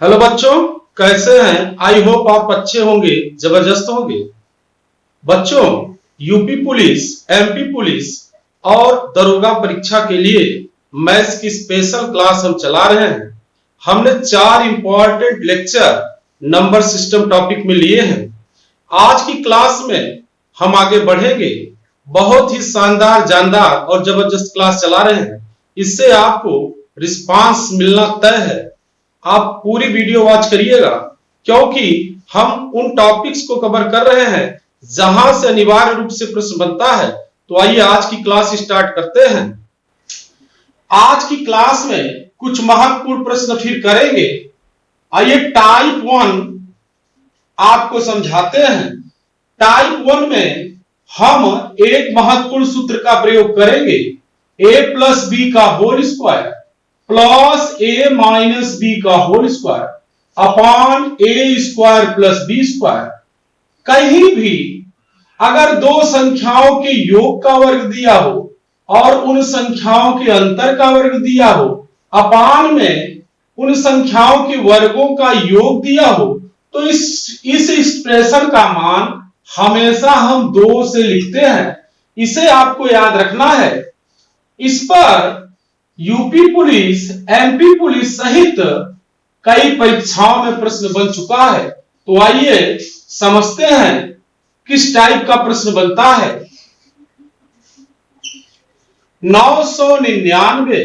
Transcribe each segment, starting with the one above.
Hello बच्चों, कैसे हैं? आई होप आप अच्छे होंगे, जबरदस्त होंगे। बच्चों, यूपी पुलिस, एमपी पुलिस और दरोगा परीक्षा के लिए मैथ्स की स्पेशल क्लास हम चला रहे हैं। हमने 4 important lecture number system topic में लिए हैं। आज की क्लास में हम आगे बढ़ेंगे। बहुत ही शानदार, जानदार और जबरदस्त क्लास चला रहे हैं। इससे आपको रिस्पांस मिलना तय है। आप पूरी वीडियो वॉच करिएगा, क्योंकि हम उन टॉपिक्स को कवर कर रहे हैं जहां से अनिवार्य रूप से प्रश्न बनता है। तो आइए आज की क्लास स्टार्ट करते हैं। आज की क्लास में कुछ महत्वपूर्ण प्रश्न फिर करेंगे। आइए टाइप 1 आपको समझाते हैं। टाइप 1 में हम एक महत्वपूर्ण सूत्र का प्रयोग करेंगे, a प्लस बी का whole square plus a minus B का whole square upon a square plus B square. कहीं भी अगर दो संख्याओं के योग का वर्ग दिया हो और उन संख्याओं के अंतर का वर्ग दिया हो, अपान में उन संख्याओं के वर्गों का योग दिया हो, तो इस एक्सप्रेशन का मान हमेशा हम 2 से लिखते हैं। इसे आपको याद रखना है। इस पर यूपी पुलिस, एमपी पुलिस सहित कई परीक्षाओं में प्रश्न बन चुका है। तो आइए समझते हैं किस टाइप का प्रश्न बनता है। 999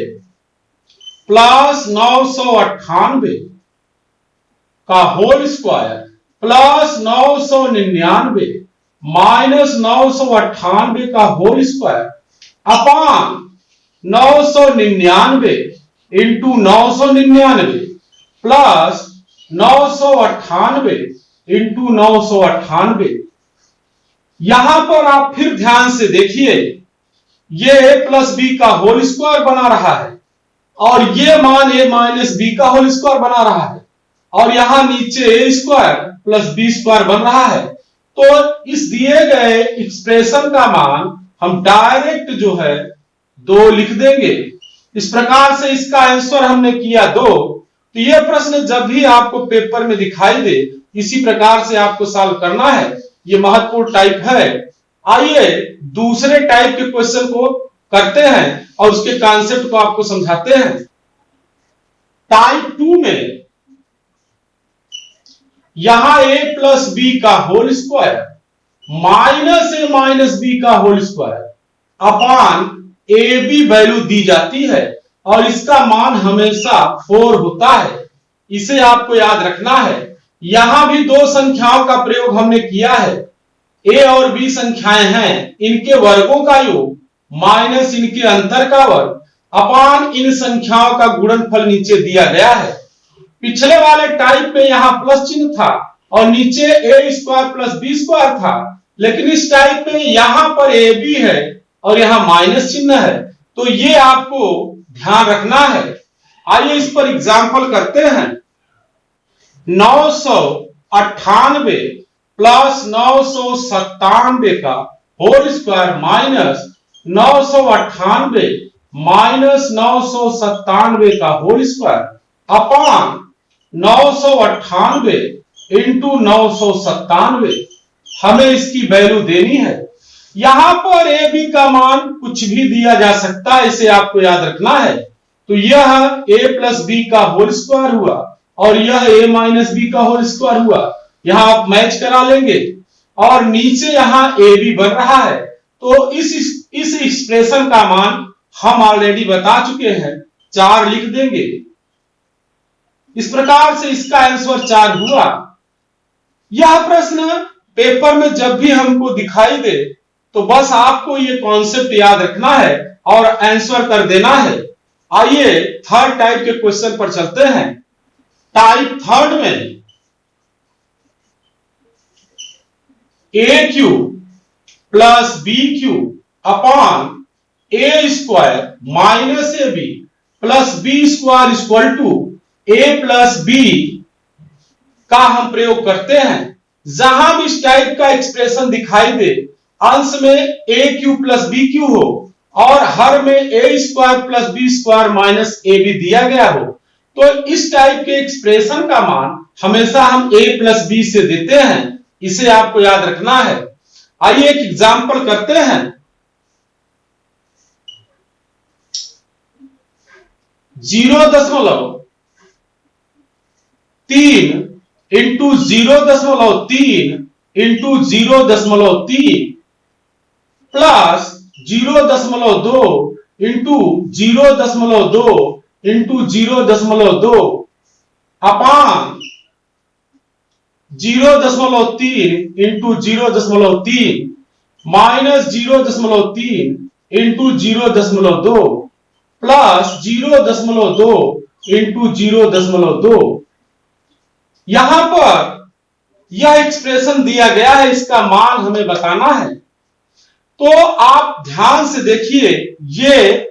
प्लस 998 का होल स्क्वायर प्लस 999 माइनस 998 का whole square upon 999 into 999 plus 998 into 998। यहां पर आप फिर ध्यान से देखिए, ये a प्लस बी का होल स्क्वायर बना रहा है और ये मान a माइनस बी का होल स्क्वायर बना रहा है और यहां नीचे a square plus B square बन रहा है। तो इस दिए गए एक्सप्रेशन का मान हम डायरेक्ट जो है 2 लिख देंगे। इस प्रकार से इसका आंसर हमने किया 2। तो यह प्रश्न जब भी आपको पेपर में दिखाई दे, इसी प्रकार से आपको सॉल्व करना है। यह महत्वपूर्ण टाइप है। आइए दूसरे टाइप के क्वेश्चन को करते हैं और उसके कॉन्सेप्ट को आपको समझाते हैं। टाइप 2 में यहां a प्लस बी का whole square minus a minus B का whole square upon A B value दी जाती है और इसका मान हमेशा 4 होता है। इसे आपको याद रखना है। यहां भी 2 संख्याओं का प्रयोग हमने किया है। a और b संख्याएं हैं, इनके वर्गों का योग माइनस इनके अंतर का वर्ग अपान इन संख्याओं का गुणनफल नीचे दिया गया है। पिछले वाले टाइप में यहां प्लस चिन्ह था और नीचे a square plus B square था, लेकिन इस टाइप में यहां पर ए बी है और यहां माइनस चिन्ह है। तो ये आपको ध्यान रखना है। आइए इस पर एग्जांपल करते हैं। 998 प्लस 997 का होल स्क्वायर माइनस 998 माइनस 997 का होल स्क्वायर अपान 998 इंटू 997। हमें इसकी वैल्यू देनी है। यहां पर ए बी का मान कुछ भी दिया जा सकता है, इसे आपको याद रखना है। तो यह a प्लस बी का होल स्क्वायर हुआ और यह a माइनस बी का होल स्क्वायर हुआ। यहां आप मैच करा लेंगे और नीचे यहां ए बी बन रहा है। तो इस एक्सप्रेशन का मान हम ऑलरेडी बता चुके हैं, 4 लिख देंगे। इस प्रकार से इसका आंसर 4 हुआ। यह प्रश्न पेपर में जब भी हमको दिखाई दे तो बस आपको ये कॉन्सेप्ट याद रखना है और आंसर कर देना है। आइए थर्ड टाइप के क्वेश्चन पर चलते हैं। टाइप 3 में A cube plus B cube upon A square minus A B plus B square equal to A plus B का हम प्रयोग करते हैं। जहां भी इस टाइप का एक्सप्रेशन दिखाई दे, अंश में A cube plus B cube हो और हर में A square plus B square minus A B दिया गया हो, तो इस टाइप के एक्सप्रेशन का मान हमेशा हम a प्लस बी से देते हैं, इसे आपको याद रखना है। आइए एक एग्जाम्पल करते हैं। 0.3 into 0.3 into 0.3 plus 0.2 into 0.2 into 0.2 अपान 0.3 into 0.3 minus 0.3 into 0.2 plus 0.2 into 0.2। यहां पर यह एक्सप्रेशन दिया गया है, इसका मान हमें बताना है। तो आप ध्यान से देखिए, ये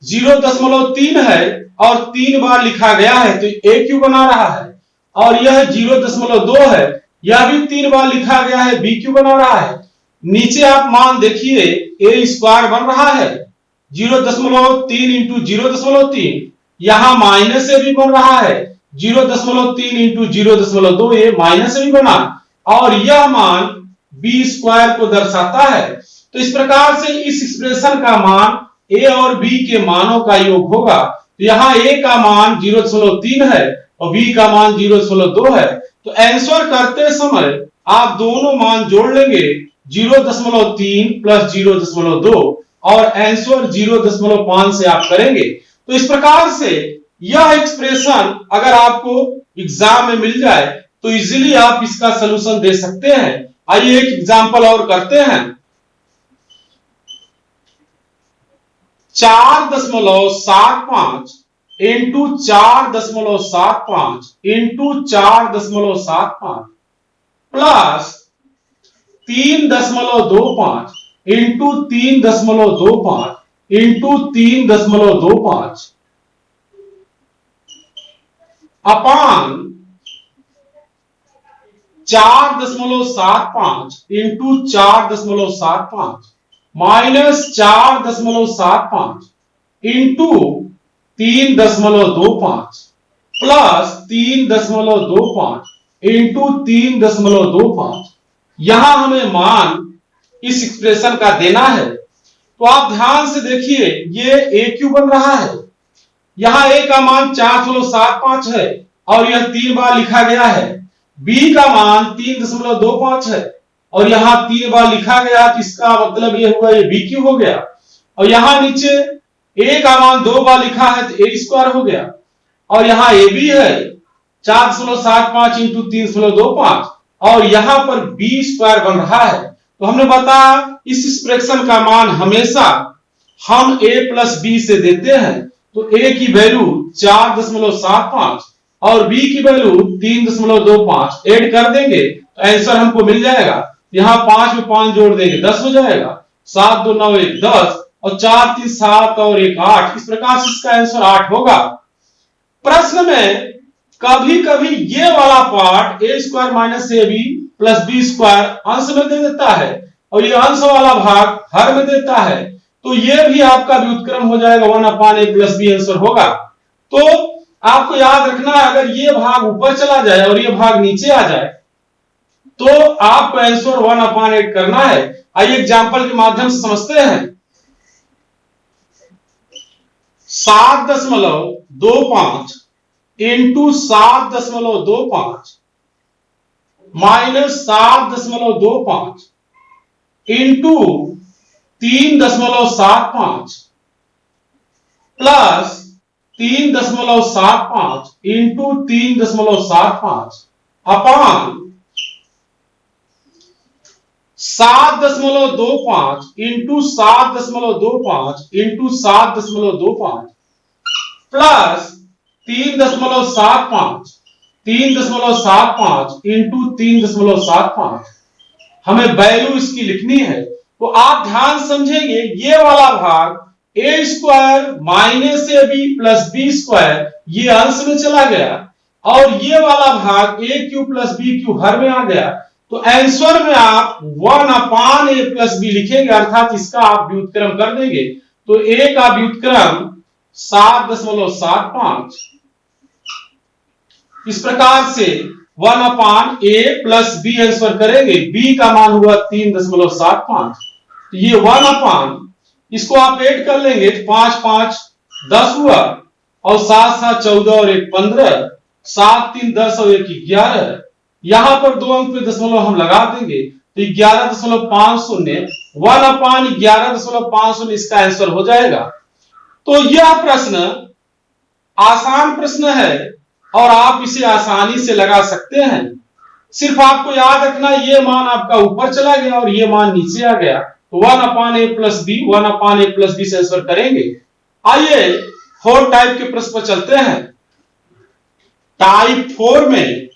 0.3 है और 3 बार लिखा गया है तो a क्यों बना रहा है, और यह 0.2 है, यह भी 3 बार लिखा गया है, b क्यों बना रहा है। नीचे आप मान देखिए a स्क्वायर बन रहा है 0.3 इंटू 0.3, यहां माइनस ए भी बन रहा है 0.3 इंटू 0.2, ये माइनस भी बना, और यह मान b स्क्वायर को दर्शाता है। तो इस प्रकार से इस एक्सप्रेशन का मान a और b के मानों का योग होगा। तो यहाँ a का मान 0.3 है और b का मान 0.2 है। तो आंसर करते समय आप दोनों मान जोड़ लेंगे, 0.3 प्लस 0.2 और आंसर 0.5 से आप करेंगे। तो इस प्रकार से यह एक्सप्रेशन अगर आपको एग्जाम में मिल जाए तो इजीली आप इसका सलूशन दे सकते हैं। आइए एक एग्जांपल और करते हैं। 4.75 into 4.75 into 4.75 plus 3.25 into 3.25 into 3.25 अपान 4.75 into 4.75 minus 4.75 into 3.25 plus 3.25 into 3.25। यहां हमें मान इस एक्सप्रेशन का देना है। तो आप ध्यान से देखिए, ये a क्यों बन रहा है, यहां a का मान 4.75 है और यह 3 बार लिखा गया है, b का मान 3.25 है और यहां 3 बार लिखा गया, तो इसका मतलब ये हुआ ये b क्यों हो गया, और यहां नीचे a का मान 2 बार लिखा है तो a स्क्वायर हो गया, और यहां a भी है 4.75 इंटू 3.25 और यहां पर b स्क्वायर बन रहा है। तो हमने बताया इस एक्सप्रेशन का मान हमेशा हम a प्लस b से देते हैं। तो a की वैल्यू 4.75 और b की वैल्यू 3.25 ऐड कर देंगे तो आंसर हमको मिल जाएगा। यहां 5 में 5 जोड़ देंगे 10 हो जाएगा, 7 2 9 1 10 और 4 3 7 और 1 8। इस प्रकार से इसका आंसर 8 होगा। प्रश्न में कभी कभी ये वाला part a square minus ab plus b square अंश में दे देता है और ये अंश वाला भाग हर में देता है, तो ये भी आपका व्युत्क्रम हो जाएगा 1/a प्लस b आंसर होगा। तो आपको याद रखना है, अगर ये भाग ऊपर चला जाए और ये भाग नीचे आ जाए तो आपको आंसर 1/8 करना है। आइए एग्जांपल के माध्यम से समझते हैं। 7.25 into 7.25 minus 7.25 into 3.75 plus 3.75 into 3.75 अपान 7.25 इंटू 7.25 इंटू 7.25 प्लस 3.75 इंटू 3.75। हमें वैल्यू इसकी लिखनी है। तो आप ध्यान समझेंगे, ये वाला भाग a square minus ab plus b square ये अंश में चला गया और ये वाला भाग a cube plus b cube हर में आ गया। तो आंसर में आप 1/a प्लस b लिखेंगे, अर्थात इसका आप व्युत्क्रम कर देंगे। तो a का व्युत्क्रम 7.75 इस प्रकार से 1/a प्लस बी आंसर करेंगे। b का मान हुआ 3.75, तो ये 1/, इसको आप ऐड कर लेंगे तो 5 5 10 हुआ, और 7 7 14 और 1 15, 7 3 10 और 1 11। यहां पर 2 अंक पे दशमलव हम लगा देंगे तो 11.50, 1/11.50 इसका आंसर हो जाएगा। तो यह प्रश्न आसान प्रश्न है और आप इसे आसानी से लगा सकते हैं। सिर्फ आपको याद रखना ये मान आपका ऊपर चला गया और ये मान नीचे आ गया, तो 1/a plus B, 1/a plus B से आंसर करेंगे। आइए 4 टाइप के प्रश्न पर चलते हैं। टाइप 4 में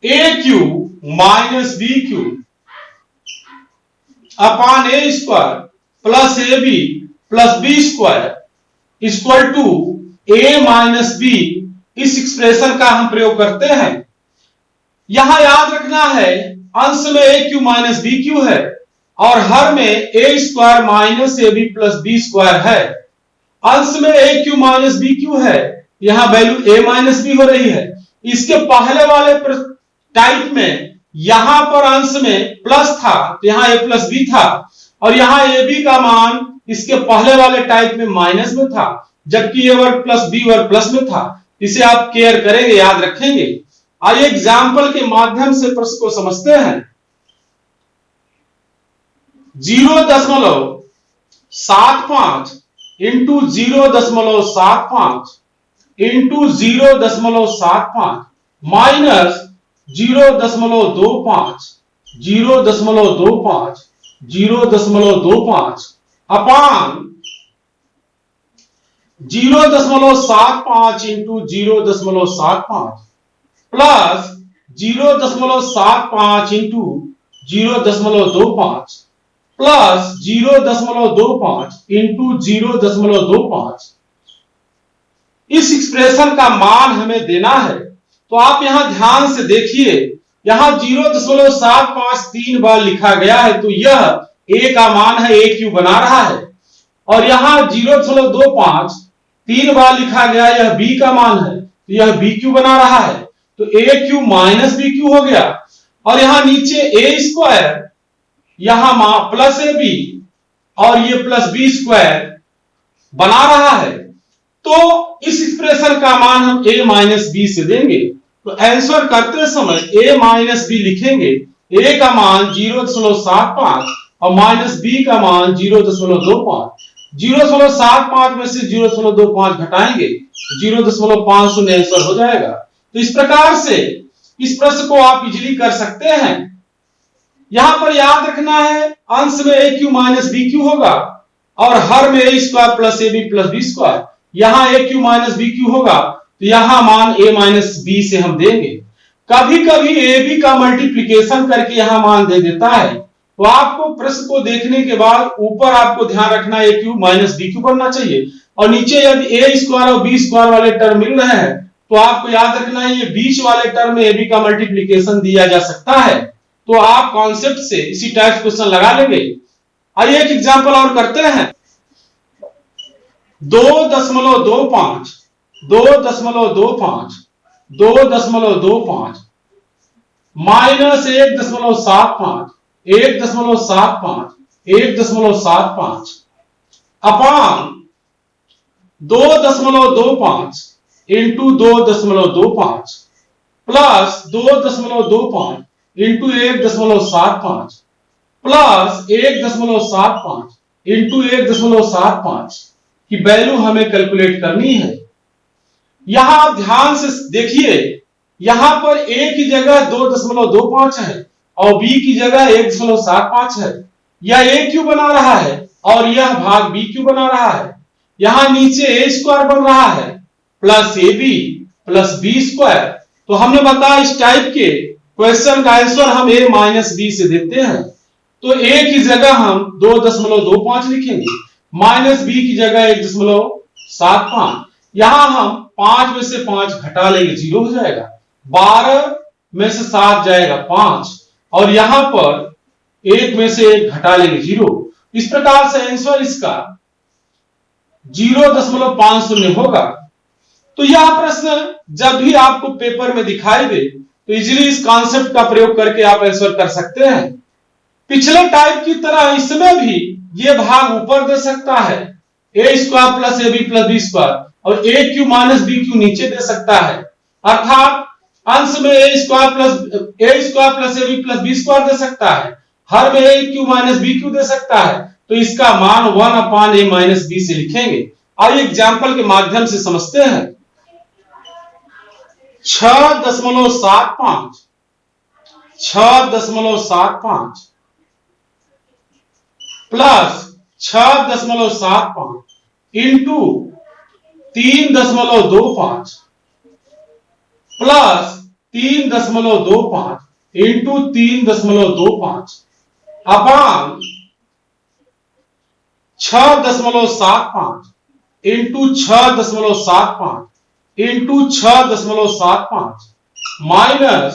AQ minus BQ upon A square plus AB plus B square equal to A minus B, इस एक्सप्रेशन का हम प्रयोग करते हैं। यहां याद रखना है अंश में AQ माइनस BQ है और हर में A square minus AB plus B square है। अंश में AQ माइनस BQ है, यहां वैल्यू A माइनस B हो रही है। इसके पहले वाले टाइप में यहां पर अंश में प्लस था तो यहां A प्लस B था, और यहां AB का मान इसके पहले वाले टाइप में माइनस में था, जबकि A वर्ग प्लस B वर्ग प्लस में था। इसे आप केयर करेंगे, याद रखेंगे। आइए एग्जाम्पल के माध्यम से प्रश्न को समझते हैं। 0.75 इंटू 0.75 इंटू 0.75 माइनस 0.25 0.25 0.25 अपान 0.75 into 0.75 plus 0.75 into 0.25 plus 0.25 into 0.25। इस एक्सप्रेशन का मान हमें देना है, तो आप यहां ध्यान से देखिए, यहां 0.75 3 बार लिखा गया है, तो यह A का मान है, AQ बना रहा है। और यहां 0.25 3 बार लिखा गया, यह B का मान है, तो यह BQ बना रहा है, तो AQ माइनस BQ हो गया। और यहां नीचे A स्क्वायर, यहां प्लस AB और ये प्लस B स्क्वायर बना रहा है, तो इस एक्सप्रेशन का मान हम A माइनस B से देंगे। तो आंसर करते समय A माइनस B लिखेंगे। A का मान 0.75 और माइनस B का मान 0.25। 0.75 में से 0.25 घटाएंगे, 0.50 आंसर हो जाएगा। तो इस प्रकार से इस प्रश्न को आप इजीली कर सकते हैं। यहां पर याद रखना है अंश में AQ माइनस BQ होगा और हर में A square plus AB plus B square. यहां AQ माइनस BQ होगा तो यहां मान A माइनस B से हम देंगे। कभी कभी AB का मल्टीप्लिकेशन करके यहां मान दे देता है, तो आपको प्रश्न को देखने के बाद ऊपर आपको ध्यान रखना है AQ माइनस BQ बनना चाहिए, और नीचे यदि A स्क्वायर और B स्क्वायर वाले टर्म मिल रहे हैं तो आपको याद रखना है ये बीच वाले टर्म में AB का मल्टीप्लिकेशन दिया जा सकता है। तो आप कॉन्सेप्ट से इसी टाइप क्वेश्चन लगा लेंगे। आइए एक एग्जांपल और करते हैं। 2.25 माइनस 1.75 1.75 अपान 2.25 into 2.25 plus 2.25 into 1.75 plus 1.75 into 1.75 की वैल्यू हमें कैलकुलेट करनी है। यहां आप ध्यान से देखिए, यहां पर A की जगह 2.25 है और B की जगह 1.75 है। यह AQ बना रहा है और यह भाग BQ बना रहा है। यहां नीचे A स्क्वायर बन रहा है plus AB plus B square. तो हमने बताया इस टाइप के क्वेश्चन का आंसर हम A माइनस B से देते हैं। तो A की जगह हम 2.25 लिखेंगे, माइनस B की जगह 1.75। यहां हम 5 में से 5 घटा लेंगे, 0 हो जाएगा। 12 में से 7 जाएगा 5, और यहां पर 1 में से 1 घटा लेंगे, 0। इस प्रकार से आंसर इसका 0.50 होगा। तो यह प्रश्न जब भी आपको पेपर में दिखाई दे तो इजीली इस कॉन्सेप्ट का प्रयोग करके आप आंसर कर सकते हैं। पिछले टाइप की तरह इसमें भी ये भाग ऊपर दे सकता है A square plus A B plus B square, और A cube minus B cube नीचे दे सकता है, अर्थात अंश में A square plus A B plus B square दे सकता है, हर में A cube minus B cube दे सकता है। तो इसका मान 1/a माइनस बी से लिखेंगे। आइए एग्जाम्पल के माध्यम से समझते हैं। 6.75 प्लस 6.75 इंटू 3.25 प्लस 3.25 इंटू 3.25 अपान 6.75 into 6.75 into 6.75 minus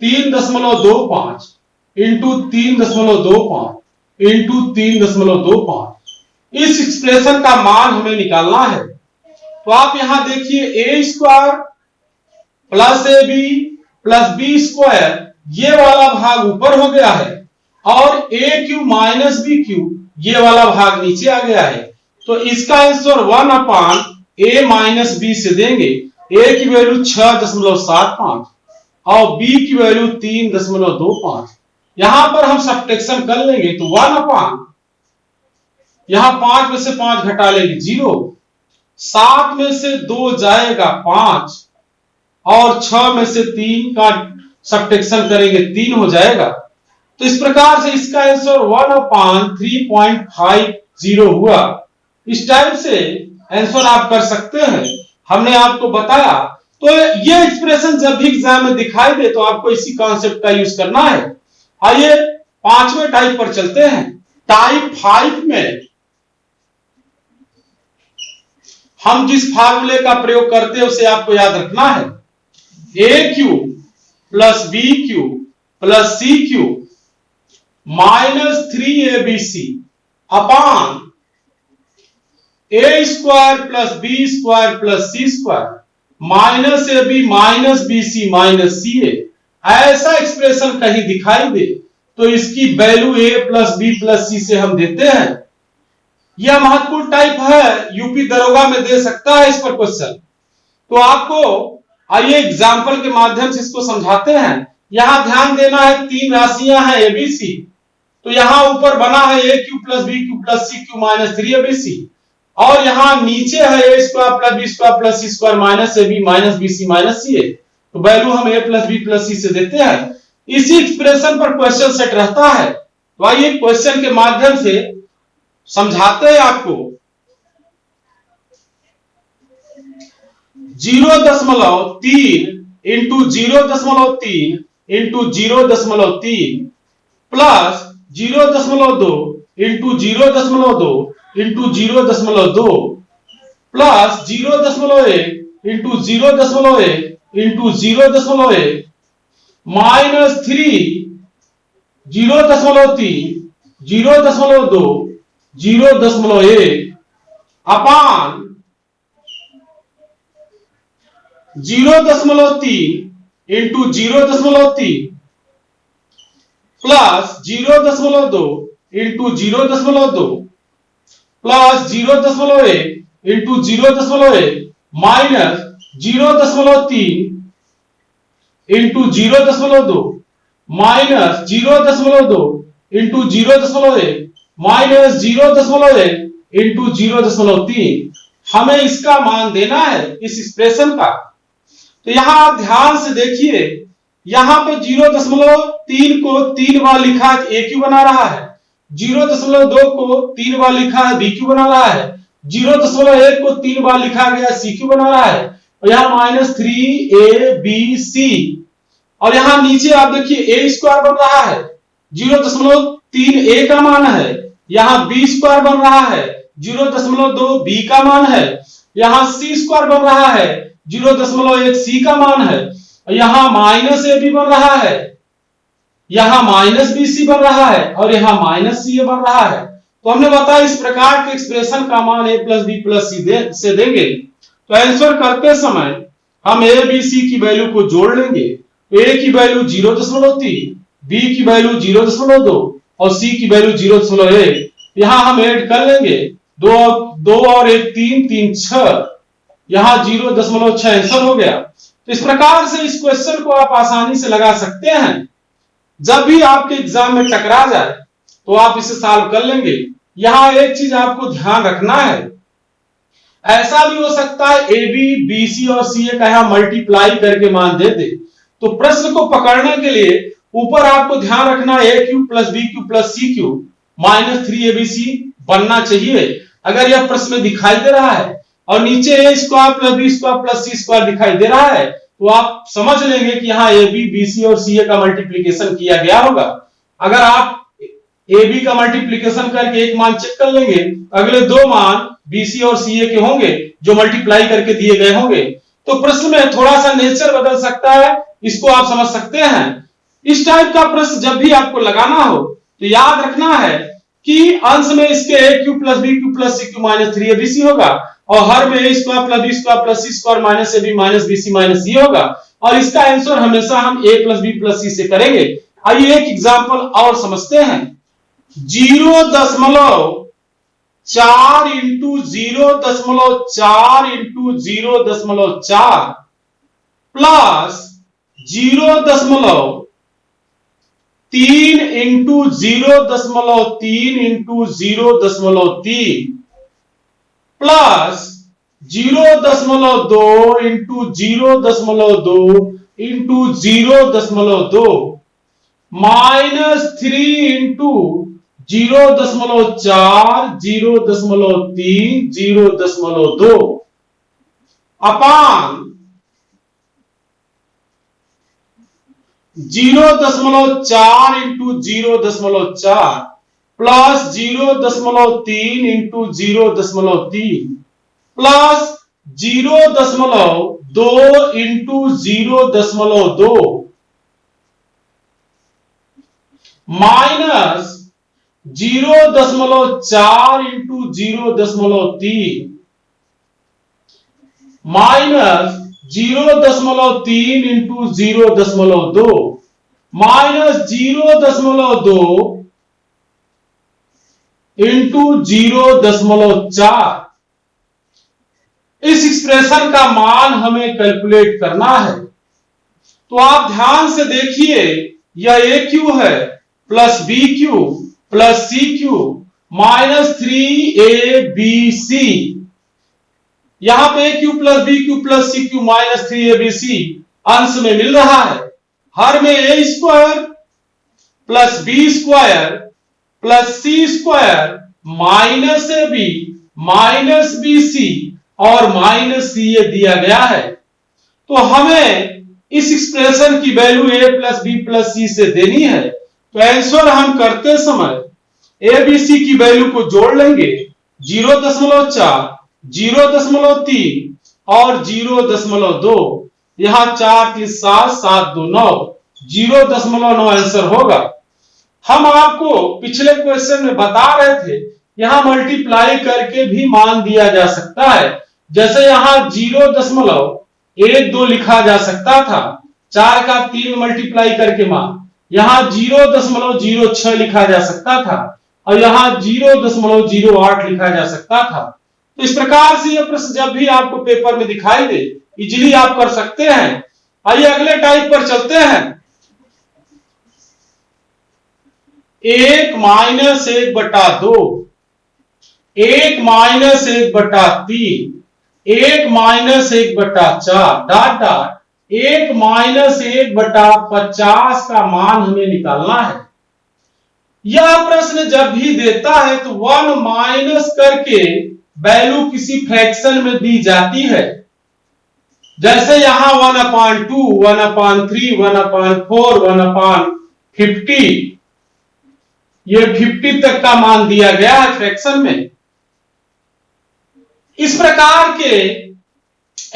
3.25 into 3.25 into 3.25। इस एक्सप्रेशन का मान हमें निकालना है। तो आप यहां देखिए A square plus A B plus B square ये वाला भाग ऊपर हो गया है और A cube minus B cube ये वाला भाग नीचे आ गया है। तो इसका आंसर 1/a माइनस बी से देंगे। ए की वैल्यू 6.75 और बी की वैल्यू 3.25। यहां पर हम सब्ट्रैक्शन कर लेंगे तो 1/, यहां 5 में से 5 घटा लेंगे 0, 7 में से 2 जाएगा 5 और 6 में से 3 का सब्ट्रैक्शन करेंगे 3 हो जाएगा। तो इस प्रकार से इसका आंसर 1/3.50 हुआ। इस टाइप से आंसर आप कर सकते हैं, हमने आपको बताया। तो ये एक्सप्रेशन जब भी एग्जाम में दिखाई दे तो आपको इसी कॉन्सेप्ट का यूज करना है। आइए 5वें टाइप पर चलते हैं। टाइप 5 में हम जिस फार्मूले का प्रयोग करते हैं उसे आपको याद रखना है। A cube plus B cube plus C cube minus 3abc upon A square plus B square plus C square minus A B minus B C minus C A. ऐसा एक्सप्रेशन कहीं दिखाई दे तो इसकी value A plus B plus C से हम देते हैं। यह महत्वपूर्ण टाइप है, यूपी दरोगा में दे सकता है इस पर क्वेश्चन। तो आपको आइए एग्जाम्पल के माध्यम से इसको समझाते हैं। यहां ध्यान देना है 3 राशियां हैं एबीसी। तो यहां ऊपर बना है A cube plus B cube plus C cube minus 3abc और यहां नीचे है A square plus B square plus C square minus A B minus B C minus C A. तो वैल्यू हम A plus B plus C से देते हैं। इसी एक्सप्रेशन पर क्वेश्चन सेट रहता है। तो आइए क्वेश्चन के माध्यम से समझाते हैं आपको। 0.3 into 0.3 into 0.3 plus 0.2 into 0.2 into 0.2 plus 0.1 into 0.1 into 0.1 minus 3 0.3 0.2 0.1 अपान 0.3 into 0.3 plus 0.2 into 0.2 plus 0.1 into 0.1 minus 0.3 into 0.2 minus 0.2 into 0.1 minus 0.1 into 0.3। हमें इसका मान देना है इस एक्सप्रेशन का। तो यहां आप ध्यान से देखिए, यहां पे 0.3 को 3 बार लिखा है ए क्यू बना रहा है, 0.2 को 3 बार लिखा है बी क्यू बना रहा है, 0.1 को 3 बार लिखा गया सी क्यू बना रहा है और यहां माइनस 3abc और यहां नीचे आप देखिए ए स्क्वायर बन रहा है, 0.3 ए का मान है, यहां बी स्क्वायर बन रहा है, 0.2 बी का मान है, यहां सी स्क्वायर बन रहा है, 0.1 सी का मान है, यहां माइनस ए बी बन रहा है, यहां माइनस बी सी बन रहा है और यहां माइनस सी ए बन रहा है। तो हमने बताया इस प्रकार के एक्सप्रेशन का मान ए प्लस बी प्लस सी से देंगे तो आंसर करते समय हम ए बी सी की वैल्यू को जोड़ लेंगे। तो ए की वैल्यू 0.3, बी की वैल्यू 0.2 और सी की वैल्यू 0.1। यहां हम ऐड कर लेंगे, 2 और 1 3, 3 6, यहां 0.6 आंसर हो गया। तो इस प्रकार से इस क्वेश्चन को आप आसानी से लगा सकते हैं। जब भी आपके एग्जाम में टकरा जाए तो आप इसे सॉल्व कर लेंगे। यहां एक चीज आपको ध्यान रखना है, ऐसा भी हो सकता है ए बी बी सी और सी ए का यहां मल्टीप्लाई करके मान दे दे। तो प्रश्न को पकड़ने के लिए ऊपर आपको ध्यान रखना है A cube plus B cube plus C cube minus 3abc बनना चाहिए। अगर यह प्रश्न में दिखाई दे रहा है और नीचे A square plus B square plus C square दिखाई दे रहा है तो आप समझ लेंगे कि यहाँ ए बी बी सी और सी ए का मल्टीप्लीकेशन किया गया होगा। अगर आप ए बी का मल्टीप्लीकेशन करके एक मान चेक कर लेंगे, अगले 2 मान बी सी और सी ए के होंगे जो मल्टीप्लाई करके दिए गए होंगे। तो प्रश्न में थोड़ा सा नेचर बदल सकता है, इसको आप समझ सकते हैं। इस टाइप का प्रश्न जब भी आपको लगाना हो तो याद रखना है कि अंश में इसके A cube plus B cube plus C cube minus 3abc होगा और हर में A square plus B square plus C square minus A B minus B C minus C होगा और इसका आंसर हमेशा हम A plus B plus C से करेंगे। आइए एक एग्जांपल और समझते हैं। 0.4 into 0.4 into 0.4 plus 0.3 into 0.3 into 0.3 plus 0.2 into 0.2 into 0.2 minus 3 into 0.4 0.3 0.2 अपान 0.4 into 0.4 plus 0.3 into 0.3 plus 0.2 into 0.2 minus 0.4 into 0.3 minus 0.3 into 0.2 minus 0.2 into 0.4। इस एक्सप्रेशन का मान हमें कैलकुलेट करना है। तो आप ध्यान से देखिए, यह ए क्यू है plus B cube plus C cube minus 3abc। यहां पे A cube plus B cube plus C cube minus 3abc अंश में मिल रहा है। हर में A square plus B square plus C square minus A B minus B C और माइनस सी ए दिया गया है। तो हमें इस एक्सप्रेशन की value A plus B plus C से देनी है। तो आंसर हम करते समय ए बी सी की वैल्यू को जोड़ लेंगे, 0.4 0.3 और 0.2। यहां 4 3 7 7 2 9 0.9 आंसर होगा। हम आपको पिछले क्वेश्चन में बता रहे थे यहां मल्टीप्लाई करके भी मान दिया जा सकता है। जैसे यहां 0.12 लिखा जा सकता था, 4 का 3 मल्टीप्लाई करके मान। यहां 0.06 लिखा जा सकता था और यहां 0.08 लिखा जा सकता था। तो इस प्रकार से यह प्रश्न जब भी आपको पेपर में दिखाई दे इजीली आप कर सकते हैं। आइए अगले टाइप पर चलते हैं। 1 minus 1/2 1 minus 1/3 1 minus 1/4 dot dot 1 minus 1/50 का मान हमें निकालना है। यह प्रश्न जब भी देता है तो 1 माइनस करके वैल्यू किसी फ्रैक्शन में दी जाती है। जैसे यहां 1/2 1/3 1/4 1/50 ये 50 तक का मान दिया गया है फ्रैक्शन में। इस प्रकार के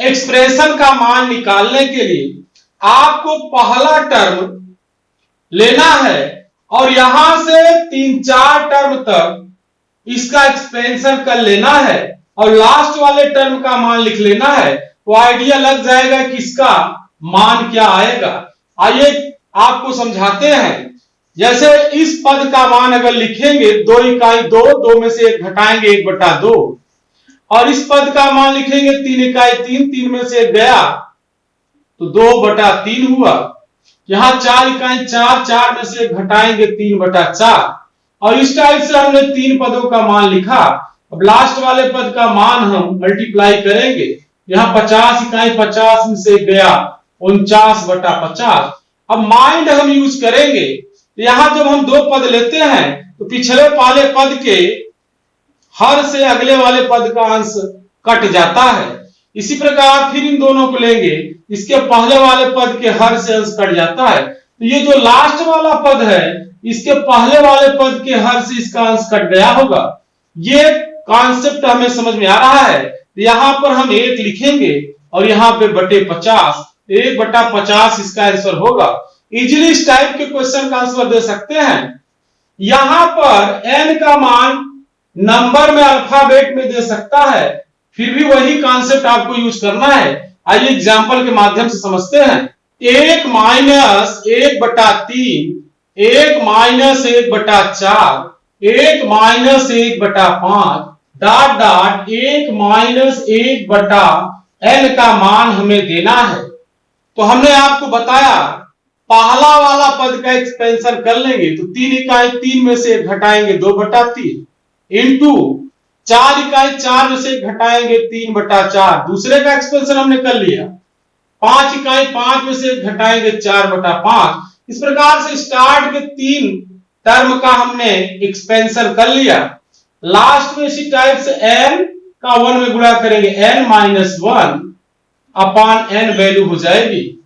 एक्सप्रेशन का मान निकालने के लिए आपको पहला टर्म लेना है और यहां से 3 4 टर्म तक इसका एक्सपेंशन कर लेना है। और लास्ट वाले टर्म का मान लिख लेना है, तो आइडिया लग जाएगा कि इसका मान क्या आएगा। आइए आपको समझाते हैं। जैसे इस पद का मान अगर लिखेंगे 2 इकाई 2, 2 में से 1 घटाएंगे 1/2, और इस पद का मान लिखेंगे 3 इकाई 3, 3 में से 1 गया तो 2/3 हुआ। यहां 4 इकाई 4, 4 में से 1 घटाएंगे 3/4, और इस टाइप से हमने 3 पदों का मान लिखा। अब लास्ट वाले पद का मान हम मल्टीप्लाई करेंगे। यहां 50 इकाई 50 में से गया 49/50। अब माइंड हम यूज करेंगे। यहां जब हम 2 पद लेते हैं तो पिछले वाले पद के हर से अगले वाले पद का अंश कट जाता है। इसी प्रकार फिर इन दोनों को लेंगे, इसके पहले वाले पद के हर से अंश कट जाता है। तो ये जो लास्ट वाला पद है, इसके पहले वाले पद के हर से इसका अंश कट गया होगा। ये कॉन्सेप्ट हमें समझ में आ रहा है। यहां पर हम 1 लिखेंगे और यहां पे बटे 50, 1/50 इसका आंसर होगा। इजीली इस टाइप के क्वेश्चन का आंसर दे सकते हैं। यहां पर n का मान नंबर में अल्फाबेट में दे सकता है, फिर भी वही कॉन्सेप्ट आपको यूज करना है। आइए एग्जांपल के माध्यम से समझते हैं। 1 - 1/3, 1 - 1/4, 1 - 1/5 डॉट डॉट 1 - 1/n का मान हमें देना है। तो हमने आपको बताया पहला वाला पद का एक्सपेंशन कर लेंगे तो 3 इकाई 3 में से 1 घटाएंगे 2/3 इंटू 4 इकाई 4 में से 1 घटाएंगे 3/4। दूसरे का एक्सपेंशन हमने कर लिया। 5 इकाई 5 में से 1 घटाएंगे 4/5। इस प्रकार से स्टार्ट के 3 टर्म का हमने एक्सपेंशन कर लिया। लास्ट में इसी टाइप से n का 1 में गुणा करेंगे, n - 1 अपॉन n वैल्यू हो जाएगी।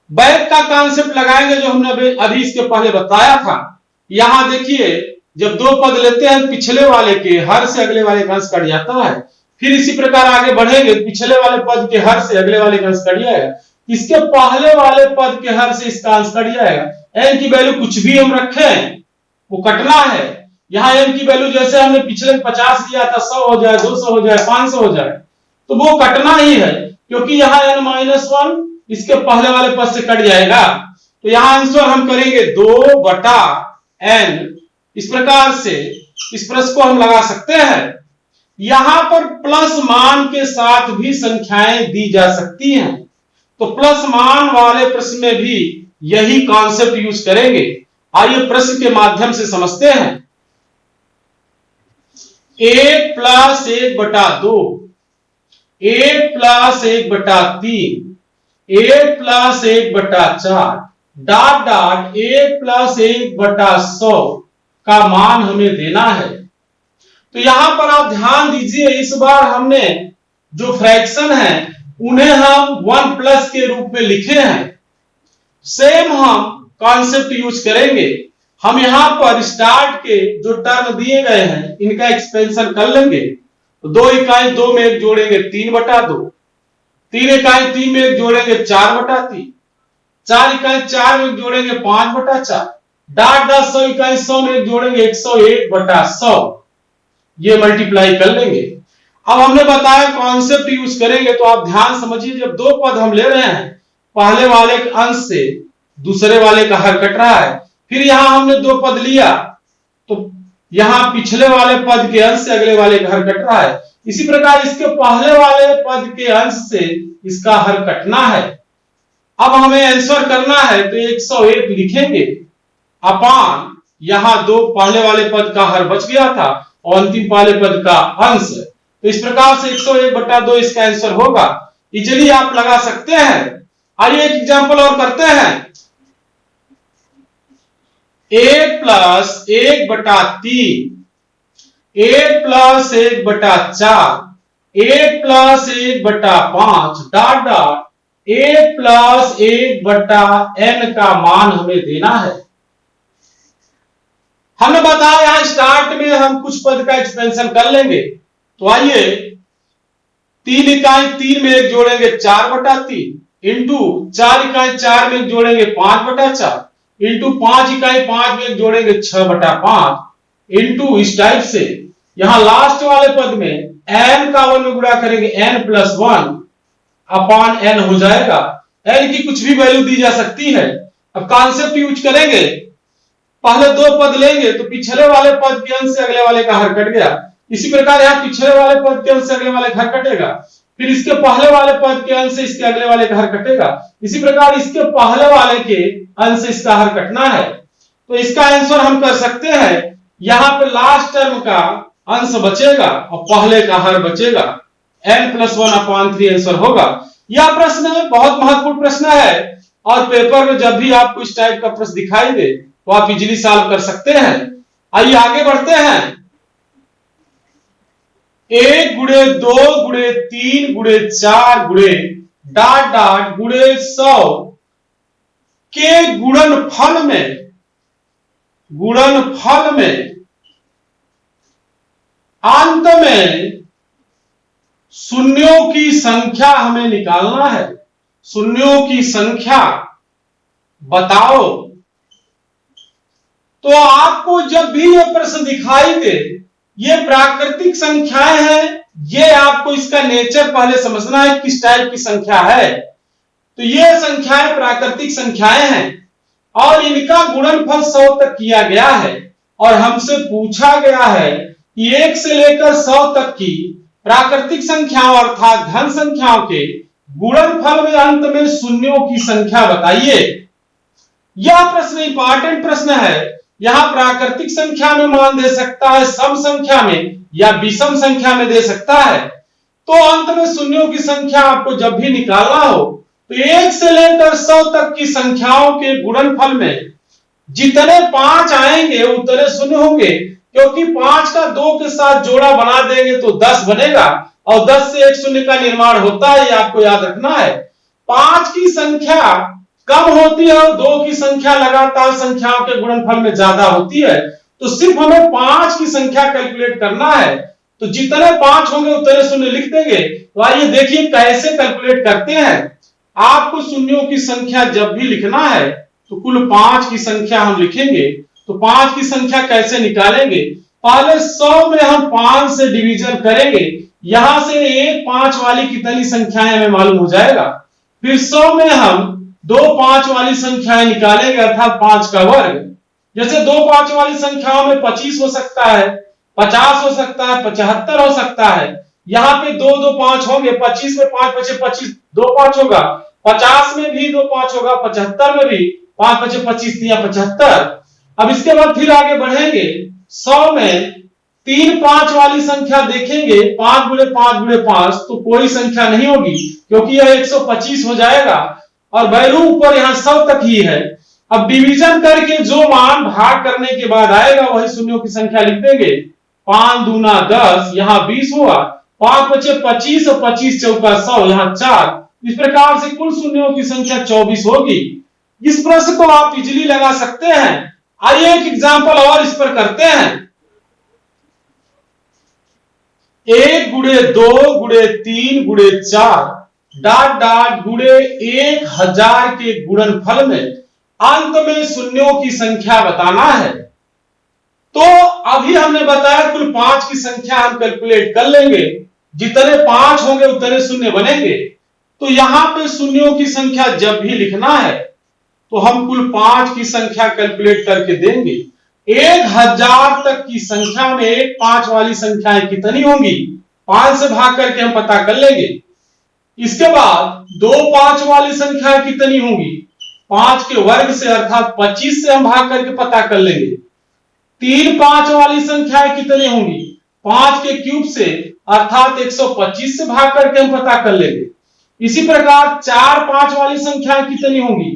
बैक का कॉन्सेप्ट लगाएंगे जो हमने अभी इसके पहले बताया था। यहां देखिए जब 2 पद लेते हैं पिछले वाले के हर से अगले वाले का अंश कट जाता है। फिर इसी प्रकार आगे बढ़ेंगे, पिछले वाले पद के हर से अगले वाले का अंश कट जाएगा, इसके पहले वाले पद के हर से इसका अंश कट जाएगा। n की वैल्यू कुछ भी हम रखें वो कटना है। यहाँ n की वैल्यू जैसे हमने पिछले 50 लिया था 100 हो जाए, 200 हो जाए, 500 हो जाए, तो वो कटना ही है, क्योंकि यहाँ n - 1 इसके पहले वाले पद से कट जाएगा। तो यहां आंसर हम करेंगे 2/n। इस प्रकार से इस प्रश्न को हम लगा सकते हैं। यहां पर प्लस मान के साथ भी संख्याएं दी जा सकती हैं, तो प्लस मान वाले प्रश्न में भी यही कॉन्सेप्ट यूज करेंगे। आइए प्रश्न के माध्यम से समझते हैं। 1 + 1/2, 1 + 1/3, 1 + 1/4 डॉट डॉट 1 + 1/100 का मान हमें देना है। तो यहां पर आप ध्यान दीजिए, इस बार हमने जो फ्रैक्शन है उन्हें हम 1 प्लस के रूप में लिखे हैं। सेम हम कॉन्सेप्ट यूज करेंगे। हम यहां पर स्टार्ट के जो टर्म दिए गए हैं इनका एक्सपेंशन कर लेंगे। तो 2 इकाई 2 में 1 जोड़ेंगे 3/2, 3 इकाई 3 में 1 जोड़ेंगे 4/3, 4 इकाई 4 में 1 जोड़ेंगे 5/4 डॉट डॉट 100 इकाई 100 में 1 जोड़ेंगे 101/100। ये मल्टीप्लाई कर लेंगे। अब हमने बताया कॉन्सेप्ट यूज करेंगे, तो आप ध्यान समझिए। जब 2 पद हम ले रहे हैं, पहले वाले के अंश से दूसरे वाले का हर कट रहा है, फिर यहां हमने 2 पद लिया तो यहां पिछले वाले पद के अंश से अगले वाले का हर कट रहा है। इसी प्रकार इसके पहले वाले पद के अंश से इसका हर कटना है। अब हमें आंसर करना है तो 101 लिखेंगे अपॉन यहां 2 पहले वाले पद का हर बच गया था और अंतिम वाले पद का अंश। तो इस प्रकार से 101/2 इसका आंसर होगा। इजीली आप लगा सकते हैं। आइए एक एग्जांपल और करते हैं। 1 + 1/3, 1 + 1/4, 1 + 1/5 डॉट डॉट 1 + 1/n का मान हमें देना है। हमने बताया यहां स्टार्ट में हम कुछ पद का एक्सपेंशन कर लेंगे। तो आइए 3 इकाई 3 में 1 जोड़ेंगे 4/3 इंटू 4 इकाई 4 में 1 जोड़ेंगे 5/4 इंटू 5 इकाई 5 में 1 जोड़ेंगे 6/5 इंटू इस टाइप से यहां लास्ट वाले पद में n का 1 में गुणा करेंगे n+1 अपॉन n हो जाएगा। n की कुछ भी वैल्यू दी जा सकती है। अब कॉन्सेप्ट यूज करेंगे, पहले दो पद लेंगे तो पिछले वाले पद के अंश से अगले वाले का हर कट गया। इसी प्रकार यहाँ पिछले वाले पद के अंश से अगले वाले का हर कटेगा, फिर इसके पहले वाले पद के अंश से इसके अगले वाले का हर कटेगा। इसी प्रकार इसके पहले वाले के अंश से इसका हर कटना है। तो इसका आंसर हम कर सकते हैं, यहाँ पे लास्ट टर्म का अंश बचेगा और पहले का हर बचेगा, n+1 अपॉन 3 आंसर होगा। यह प्रश्न बहुत महत्वपूर्ण प्रश्न है और पेपर में जब भी आपको इस टाइप का प्रश्न दिखाई दे तो आप इजीली सॉल्व कर सकते हैं। आइए आगे बढ़ते हैं। 1 गुणे 2 गुणे 3 गुणे 4 गुणे डॉट डॉट गुणे 100 के गुणनफल में अंत में शून्यों की संख्या हमें निकालना है। शून्यों की संख्या बताओ। तो आपको जब भी यह प्रश्न दिखाई दे, ये प्राकृतिक संख्याएं हैं, ये आपको इसका नेचर पहले समझना है किस टाइप की संख्या है। तो ये संख्याएं प्राकृतिक संख्याएं हैं और इनका गुणनफल 100 तक किया गया है और हमसे पूछा गया है कि 1 से लेकर 100 तक की प्राकृतिक संख्याओं अर्थात धन संख्याओं के गुणनफल में अंत में शून्यों की संख्या बताइए। यह प्रश्न इंपॉर्टेंट प्रश्न है। यहां प्राकृतिक संख्या में मान दे सकता है, सम संख्या में या विषम संख्या में दे सकता है। तो अंत में शून्यों की संख्या आपको जब भी निकालना हो तो 1 से लेकर 100 तक की संख्याओं के गुणनफल में जितने 5 आएंगे उतने शून्य होंगे, क्योंकि 5 का 2 के साथ जोड़ा बना देंगे तो 10 बनेगा और 10 से एक शून्य का निर्माण होता है, ये आपको याद रखना है। 5 की संख्या कम होती है और 2 की संख्या लगातार संख्याओं के गुणनफल में ज्यादा होती है। तो सिर्फ हमें 5 की संख्या कैलकुलेट करना है, तो जितने 5 होंगे उतने शून्य लिख देंगे। तो आइए देखिए कैसे कैलकुलेट करते हैं। आपको शून्यों की संख्या जब भी लिखना है तो कुल 5 की संख्या हम लिखेंगे। तो 5 की संख्या कैसे निकालेंगे? पहले 100 में हम 5 से डिवीजन करेंगे, यहां से 1 5 वाली कितनी संख्याएं हमें मालूम हो जाएगा। फिर 100 में हम 2 5 वाली संख्याएं निकालेंगे अर्थात 5 का वर्ग। जैसे 2 5 वाली संख्याओं में 25 हो सकता है, 50 हो सकता है, 75 हो सकता है। यहाँ पे 2 2 5 होंगे, 25 में 5 बचे 25, 2 5 होगा, 50 में भी 2 5 होगा, 75 में भी 5 बचे 25 या 75। अब इसके बाद फिर आगे बढ़ेंगे, 100 में 3 5 वाली संख्या देखेंगे, 5 गुणे 5 गुणे 5 तो कोई संख्या नहीं होगी क्योंकि यह 125 हो जाएगा और वैल्यू ऊपर यहाँ 100 तक ही है। अब डिवीजन करके जो मान भाग करने के बाद आएगा वही शून्यों की संख्या लिख देंगे। 5 दूना 10, यहाँ 20 हुआ, 5 बचे 25 और 25 चौका 100, यहाँ 4। इस प्रकार से कुल शून्यों की संख्या 24 होगी। इस प्रश्न को आप इजीली लगा सकते हैं। आइए एक एग्जांपल और इस पर करते हैं। 1 गुणे 2 गुणे 3 गुणे 4 डॉट डॉट गुणे 1000 के गुणनफल में अंत में शून्यों की संख्या बताना है। तो अभी हमने बताया कुल 5 की संख्या हम कैलकुलेट कर लेंगे, जितने 5 होंगे उतने शून्य बनेंगे। तो यहां पे शून्यों की संख्या जब भी लिखना है तो हम कुल 5 की संख्या कैलकुलेट करके देंगे। 1000 तक की संख्या में 1 5 वाली संख्याएं कितनी होंगी, 5 से भाग करके हम पता कर लेंगे। इसके बाद 2 5 वाली संख्या कितनी होंगी, 5 के वर्ग से अर्थात 25 से हम भाग करके पता कर लेंगे। 3 5 वाली संख्या कितनी होंगी, 5 के क्यूब से अर्थात 125 से भाग करके हम पता कर लेंगे। इसी प्रकार 4 5 वाली संख्या कितनी होंगी,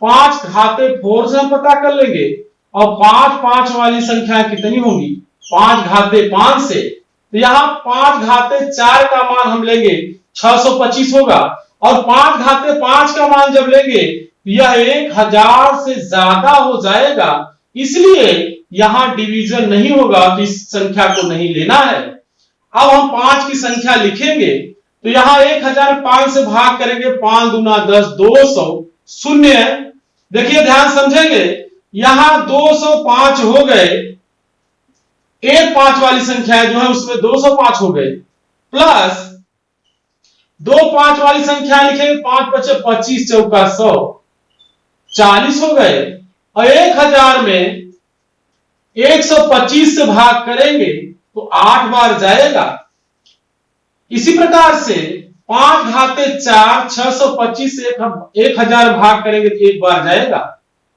5 घाते 4 से हम पता कर लेंगे। और 5 5 वाली संख्या कितनी होंगी, 5 घाते 5 से। तो यहाँ 5 घाते 4 का मान हम लेंगे 625 होगा और 5 घाते 5 का मान जब लेंगे यह 1000 से ज्यादा हो जाएगा, इसलिए यहां डिवीजन नहीं होगा, तो इस संख्या को नहीं लेना है। अब हम 5 की संख्या लिखेंगे तो यहां 1005 से भाग करेंगे, 5 दूना 10, 200 शून्य। देखिए ध्यान समझेंगे, यहां 205 हो गए, 1 5 वाली संख्या जो है उसमें 205 हो गए। प्लस 2 5 वाली संख्या लिखेंगे, 5 5 25 चौका 100 40 हो गए। और 1000 में 125 से भाग करेंगे तो 8 बार जाएगा। इसी प्रकार से 5 घाते 4 625 से 1000 भाग करेंगे तो 1 बार जाएगा।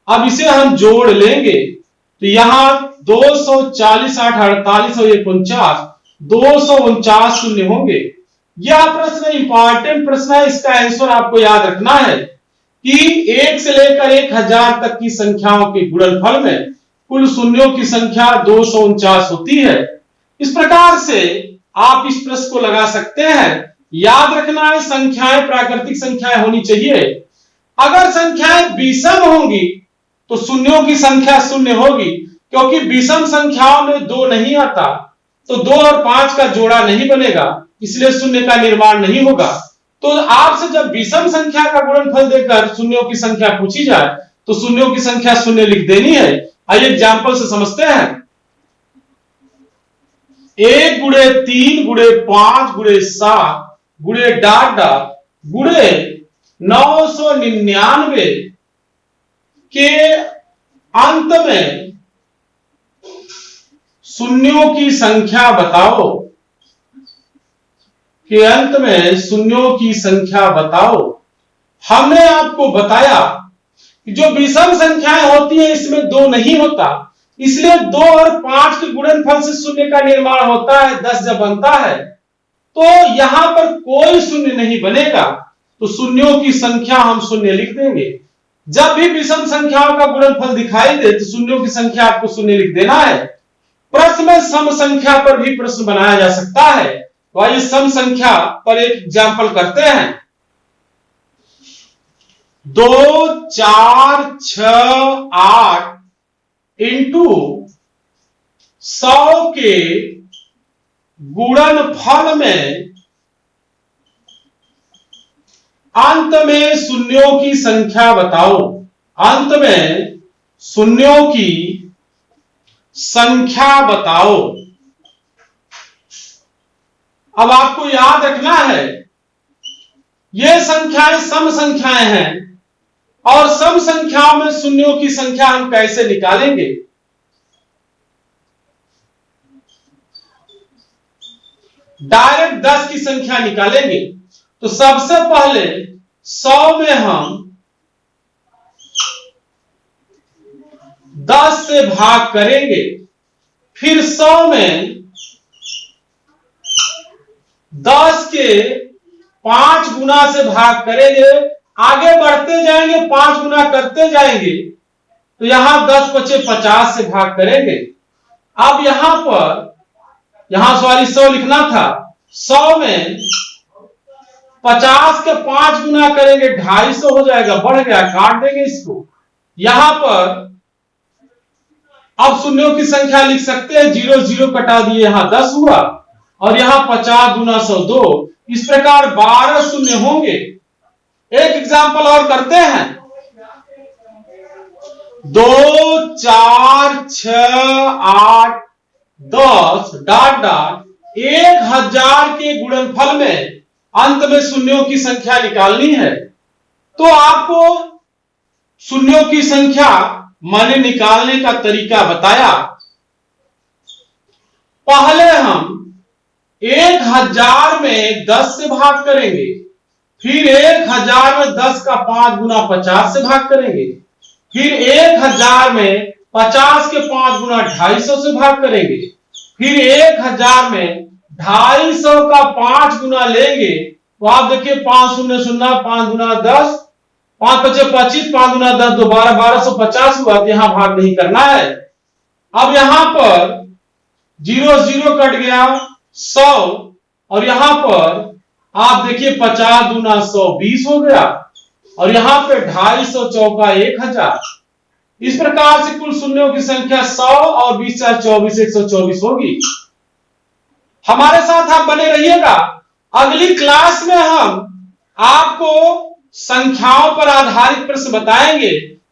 अब इसे हम जोड़ लेंगे तो यहां 240 8 48 और 49 249 शून्य होंगे। यह प्रश्न इंपॉर्टेंट प्रश्न है। इसका आंसर आपको याद रखना है कि 1 से लेकर 1000 तक की संख्याओं के गुणनफल में कुल शून्यों की संख्या 249 होती है। इस प्रकार से आप इस प्रश्न को लगा सकते हैं। याद रखना है, संख्याएं प्राकृतिक संख्याएं होनी चाहिए। अगर संख्याएं विषम होंगी तो शून्यों की संख्या शून्य होगी, क्योंकि विषम संख्याओं में 2 नहीं आता तो 2 और 5 का जोड़ा नहीं बनेगा, इसलिए शून्य का निर्माण नहीं होगा। तो आपसे जब विषम संख्या का गुणनफल देकर शून्यों की संख्या पूछी जाए तो शून्यों की संख्या शून्य लिख देनी है। आइए एग्जाम्पल से समझते हैं। 1 गुणे 3 गुणे 5 गुणे 7 गुणे डॉट डॉट गुणे 999 के अंत में शून्यों की संख्या बताओ। के अंत में शून्यों की संख्या बताओ। हमने आपको बताया कि जो विषम संख्याएं होती है इसमें 2 नहीं होता, इसलिए 2 और 5 के गुणनफल से शून्य का निर्माण होता है। 10 जब बनता है तो यहां पर कोई शून्य नहीं बनेगा, तो शून्यों की संख्या हम शून्य लिख देंगे। जब भी विषम संख्याओं का गुणनफल दिखाई दे तो शून्यों की संख्या आपको शून्य लिख देना है। प्रश्न में सम संख्या पर भी प्रश्न बनाया जा सकता है। तो आइए सम संख्या पर एक एग्जाम्पल करते हैं। 2 4 6 8 इंटू 100 के गुणनफल में अंत में शून्यों की संख्या बताओ। अंत में शून्यों की संख्या बताओ। अब आपको याद रखना है, ये संख्याएं सम संख्याएं हैं और सम संख्याओं में शून्यों की संख्या हम कैसे निकालेंगे। डायरेक्ट 10 की संख्या निकालेंगे। तो सबसे पहले 100 में हम 10 से भाग करेंगे, फिर 100 में 10 के 5 गुना से भाग करेंगे। आगे बढ़ते जाएंगे, 5 गुना करते जाएंगे तो यहां 10 बचे 50 से भाग करेंगे। अब यहां सॉरी 100 लिखना था। 100 में 50 के 5 गुना करेंगे, 250 हो जाएगा, बढ़ गया, काट देंगे इसको। यहां पर अब शून्यों की संख्या लिख सकते हैं, 0 0 कटा दिए, यहां 10 हुआ और यहां 50 गुना 100 2। इस प्रकार 12 शून्य होंगे। एक एग्जाम्पल और करते हैं। 2 4 6 8 10 डॉट डॉट 1000 के गुणनफल में अंत में शून्यों की संख्या निकालनी है। तो आपको शून्यों की संख्या मैंने निकालने का तरीका बताया। पहले हम 1000 में 10 से भाग करेंगे, फिर 1000 में 10 का 5 गुना 50 से भाग करेंगे, फिर 1000 में 50 के 5 गुना 250 से भाग करेंगे, फिर 1000 में 250 का 5 गुना लेंगे। तो आप देखिए 5 0 0 5 गुना 10 5 5 25 5 गुना 10 12 1250 हुआ। तो यहां भाग नहीं करना है। अब यहां पर 0 0 कट गया, 100 और यहां पर आप देखिए 50 गुना 100 20 हो गया और यहां पे 250 चौका 1000। इस प्रकार से कुल शून्यों की संख्या 100 और 20 4 24 124 होगी। हमारे साथ आप बने रहिएगा। अगली क्लास में हम आपको संख्याओं पर आधारित प्रश्न बताएंगे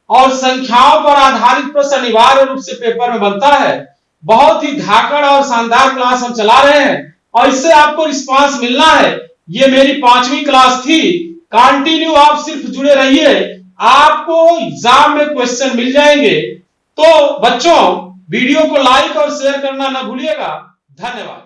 और संख्याओं पर आधारित प्रश्न अनिवार्य रूप से पेपर में बनता है। बहुत ही धाकड़ और शानदार क्लास हम चला रहे हैं और इससे आपको रिस्पांस मिलना है। ये मेरी 5वीं क्लास थी। कंटिन्यू आप सिर्फ जुड़े रहिए, आपको एग्जाम में क्वेश्चन मिल जाएंगे। तो बच्चों वीडियो को लाइक और शेयर करना ना भूलिएगा। धन्यवाद।